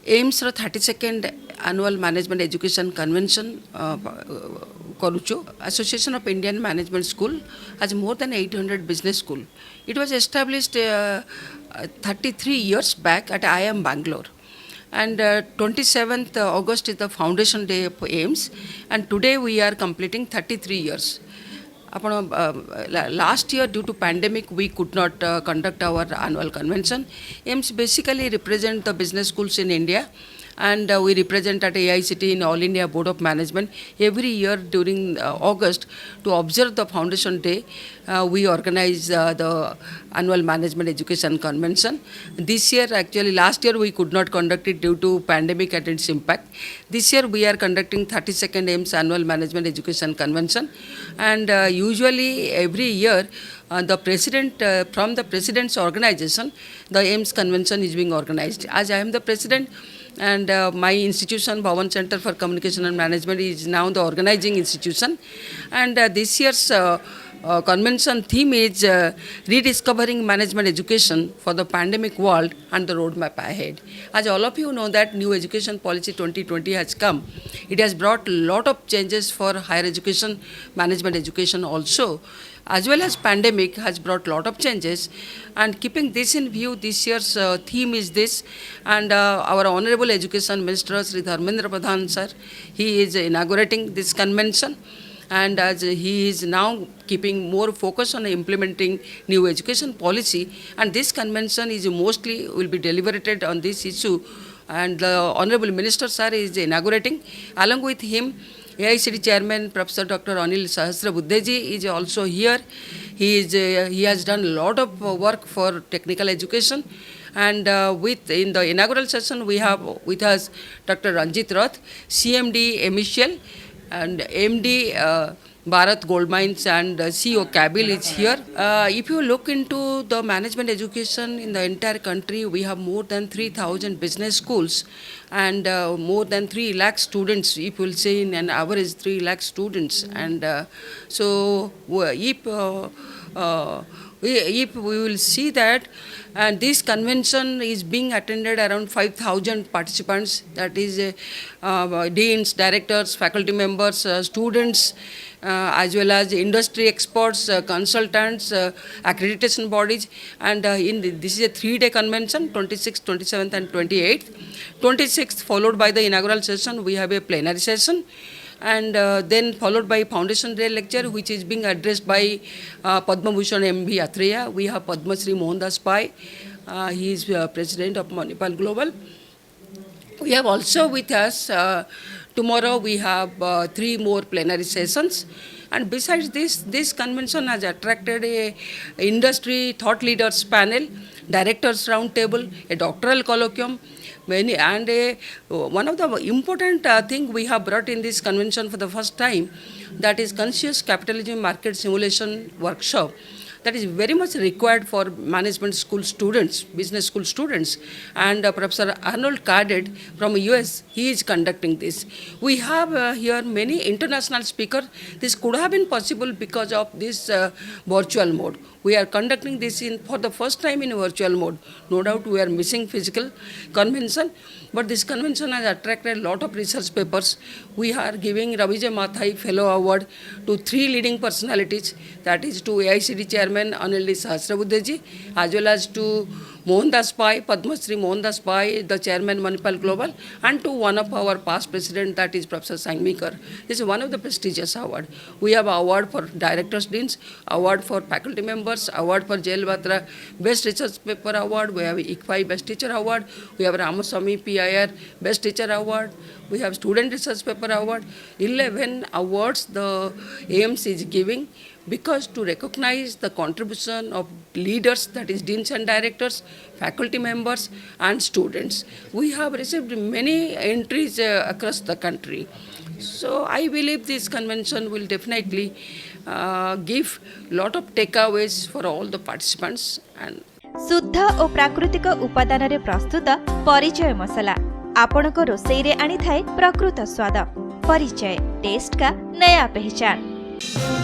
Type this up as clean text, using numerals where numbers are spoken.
AIIMS रो 32nd annual management education convention Korucho. Association of Indian Management School has more than 800 business school. It was established 33 years back at IIM Bangalore. And 27th August is the foundation day of AIMS, and today we are completing 33 years. Last year, due to pandemic, we could not conduct our annual convention. AIMS basically represent the business schools in India, and we represent at AICT in All India Board of Management. Every year during August, to observe the foundation day, we organize the annual management education convention. This year, actually last year we could not conduct it due to pandemic and its impact. This year we are conducting 32nd AIMS annual management education convention, and usually every year the president from the president's organization, the AIMS convention is being organized. As I am the president, and my institution, Bhavan Center for Communication and Management, is now the organizing institution. And this year's convention theme is rediscovering management education for the pandemic world and the roadmap ahead. As all of you know that new education policy 2020 has come. It has brought a lot of changes for higher education, management education also, as well as pandemic has brought lot of changes. And keeping this in view, this year's theme is this, and our Honorable Education Minister Sri Dharmendra Pradhan sir, he is inaugurating this convention, and as he is now keeping more focus on implementing new education policy, and this convention is mostly will be deliberated on this issue, and the Honorable Minister sir is inaugurating. Along with him, AICD Chairman Professor Dr. Anil Sahasrabudhe is also here. He has done a lot of work for technical education, and in the inaugural session we have with us Dr. Ranjit Rath, CMD MECL, and MD Bharat Gold Mines, and CEO Kabil is here. If you look into the management education in the entire country, we have more than 3,000 business schools and more than 3 lakh students, if we'll say in an average 3 lakh students. And so if we will see that, and this convention is being attended around 5,000 participants, that is deans, directors, faculty members, students, as well as industry experts, consultants, accreditation bodies. And this is a 3-day convention, 26th, 27th and 28th. 26th followed by the inaugural session, we have a plenary session, and then followed by Foundation Day lecture, which is being addressed by Padma Bhushan M.B. Athreya. We have Padma Shri Mohandas Pai. He is President of Manipal Global. We have also with us, tomorrow we have 3 more plenary sessions. And besides this convention has attracted a industry thought leaders panel, directors round table, a doctoral colloquium, and one of the important thing we have brought in this convention for the first time, that is conscious capitalism market simulation workshop. That is very much required for management school students, business school students. And Professor Arnold Cadet from US, he is conducting this. We have here many international speakers. This could have been possible because of this virtual mode. We are conducting this for the first time in virtual mode. No doubt we are missing physical convention, but this convention has attracted a lot of research papers. We are giving Ravi J. Mathai Fellow Award to 3 leading personalities, that is to AICD Chairman Anil Sahasrabudhe, as well as to Mohandas Pai, Padma Shri Mohandas Pai, the Chairman Manipal Global, and to one of our past president, that is Professor Sangmikar. This is one of the prestigious award. We have award for directors deans, award for faculty members, award for Jail Batra Best Research Paper Award. We have ICFI Best Teacher Award. We have Ramaswamy PIR Best Teacher Award. We have Student Research Paper Award. 11 awards the AIMS is giving, because to recognize the contribution of leaders, that is deans and directors, faculty members and students. We have received many entries across the country. So I believe this convention will definitely give lot of takeaways for all the participants. And शुद्ध और प्राकृतिक उपादान रे प्रस्तुत परिचय मसला आपनको रोसई रे आनी थाए प्रकृत स्वाद। परिचय, टेस्ट का नया पहचान।